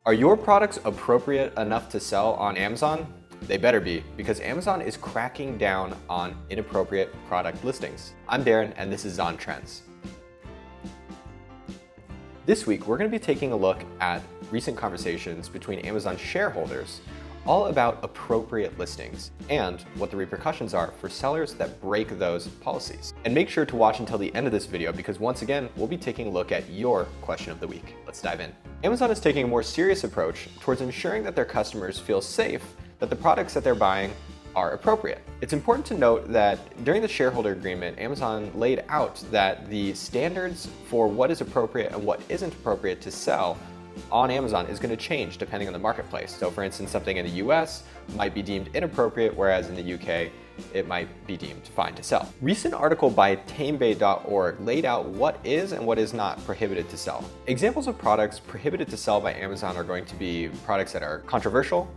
Are your products appropriate enough to sell on Amazon? They better be, because Amazon is cracking down on inappropriate product listings. I'm Darren, and this is Zon Trends. This week, we're going to be taking a look at recent conversations between Amazon shareholders all about appropriate listings and what the repercussions are for sellers that break those policies. And make sure to watch until the end of this video because once again, we'll be taking a look at your question of the week. Let's dive in. Amazon is taking a more serious approach towards ensuring that their customers feel safe that the products that they're buying are appropriate. It's important to note that during the shareholder agreement, Amazon laid out that the standards for what is appropriate and what isn't appropriate to sell on Amazon is going to change depending on the marketplace. So for instance, something in the US might be deemed inappropriate, whereas in the UK, it might be deemed fine to sell. Recent article by tamebay.org laid out what is and what is not prohibited to sell. Examples of products prohibited to sell by Amazon are going to be products that are controversial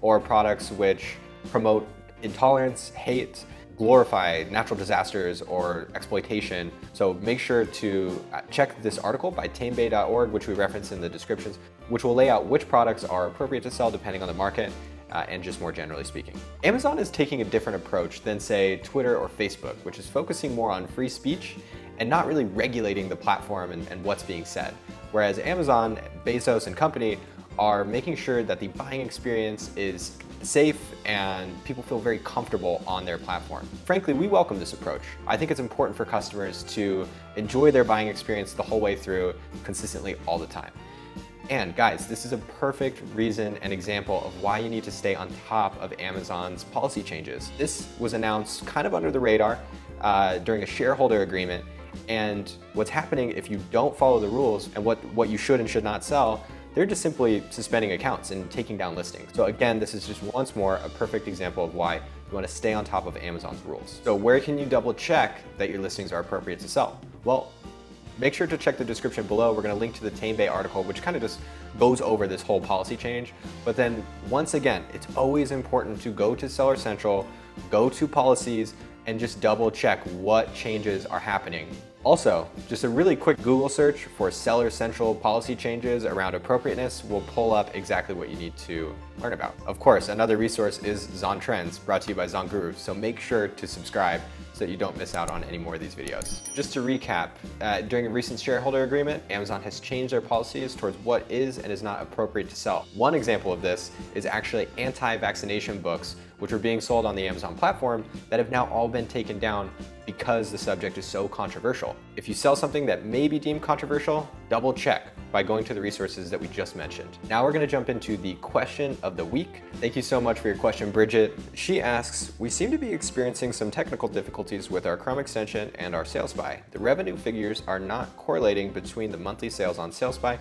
or products which promote intolerance, hate, glorify natural disasters or exploitation. So make sure to check this article by tamebay.org, which we reference in the descriptions, which will lay out which products are appropriate to sell depending on the market and just more generally speaking. Amazon is taking a different approach than say Twitter or Facebook, which is focusing more on free speech and not really regulating the platform and what's being said. Whereas Amazon, Bezos and company are making sure that the buying experience is safe and people feel very comfortable on their platform. Frankly, we welcome this approach. I think it's important for customers to enjoy their buying experience the whole way through, consistently all the time. And guys, this is a perfect reason and example of why you need to stay on top of Amazon's policy changes. This was announced kind of under the radar during a shareholder agreement. And what's happening if you don't follow the rules and what you should and should not sell, they're just simply suspending accounts and taking down listings. So again, this is just once more a perfect example of why you want to stay on top of Amazon's rules. So where can you double check that your listings are appropriate to sell? Well, make sure to check the description below. We're going to link to the Tamebay article, which kind of just goes over this whole policy change. But then once again, it's always important to go to Seller Central, go to policies, and just double check what changes are happening. Also, just a really quick Google search for Seller Central policy changes around appropriateness will pull up exactly what you need to learn about. Of course, another resource is Zon Trends, brought to you by ZonGuru, so make sure to subscribe so that you don't miss out on any more of these videos. Just to recap, during a recent shareholder agreement, Amazon has changed their policies towards what is and is not appropriate to sell. One example of this is actually anti-vaccination books, which are being sold on the Amazon platform that have now all been taken down because the subject is so controversial. If you sell something that may be deemed controversial, double check by going to the resources that we just mentioned. Now we're gonna jump into the question of the week. Thank you so much for your question, Bridget. She asks, we seem to be experiencing some technical difficulties with our Chrome extension and our SalesSpy. The revenue figures are not correlating between the monthly sales on SalesSpy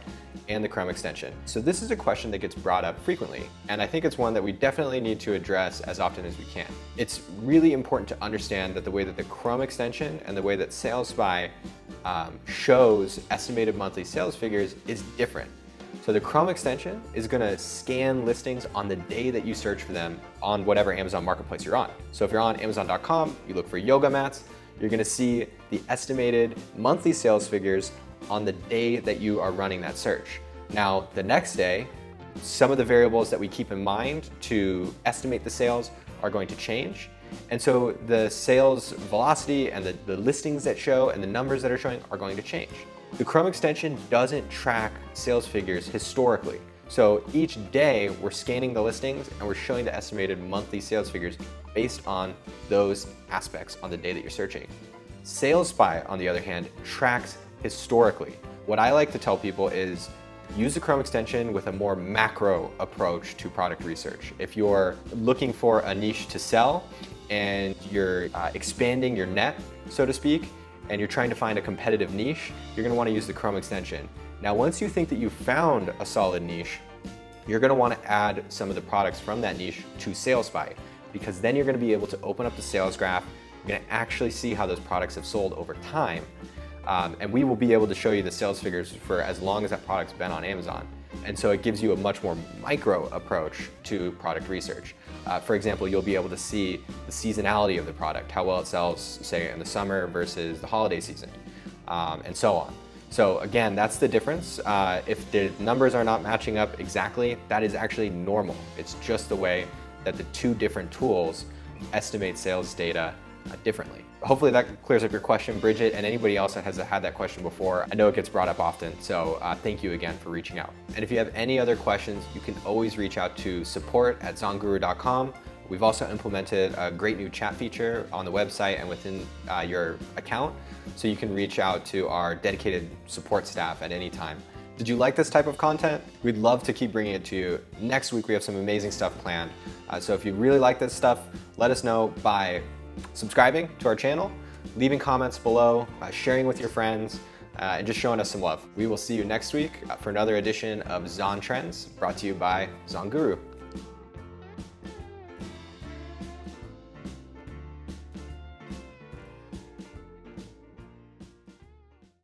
and the Chrome extension. So this is a question that gets brought up frequently, and I think it's one that we definitely need to address as often as we can. It's really important to understand that the way that the Chrome extension and the way that SalesSpy shows estimated monthly sales figures is different. So the Chrome extension is gonna scan listings on the day that you search for them on whatever Amazon marketplace you're on. So if you're on Amazon.com, you look for yoga mats, you're gonna see the estimated monthly sales figures on the day that you are running that search. Now, the next day, some of the variables that we keep in mind to estimate the sales are going to change. And so the sales velocity and the listings that show and the numbers that are showing are going to change. The Chrome extension doesn't track sales figures historically. So each day we're scanning the listings and we're showing the estimated monthly sales figures based on those aspects on the day that you're searching. SalesSpy, on the other hand, tracks historically. What I like to tell people is use the Chrome extension with a more macro approach to product research. If you're looking for a niche to sell and you're expanding your net, so to speak, and you're trying to find a competitive niche, you're gonna wanna use the Chrome extension. Now, once you think that you've found a solid niche, you're gonna wanna add some of the products from that niche to SalesSpy, because then you're gonna be able to open up the sales graph, you're gonna actually see how those products have sold over time. And we will be able to show you the sales figures for as long as that product's been on Amazon. And so it gives you a much more micro approach to product research. For example, you'll be able to see the seasonality of the product, how well it sells, say, in the summer versus the holiday season, and so on. So again, that's the difference. If the numbers are not matching up exactly, that is actually normal. It's just the way that the two different tools estimate sales data differently. Hopefully that clears up your question, Bridget, and anybody else that has had that question before. I know it gets brought up often, so thank you again for reaching out. And if you have any other questions, you can always reach out to support@zonguru.com. We've also implemented a great new chat feature on the website and within your account, so you can reach out to our dedicated support staff at any time. Did you like this type of content? We'd love to keep bringing it to you. Next week we have some amazing stuff planned. So if you really like this stuff, let us know by subscribing to our channel, leaving comments below, sharing with your friends, and just showing us some love. We will see you next week for another edition of Zon Trends, brought to you by ZonGuru.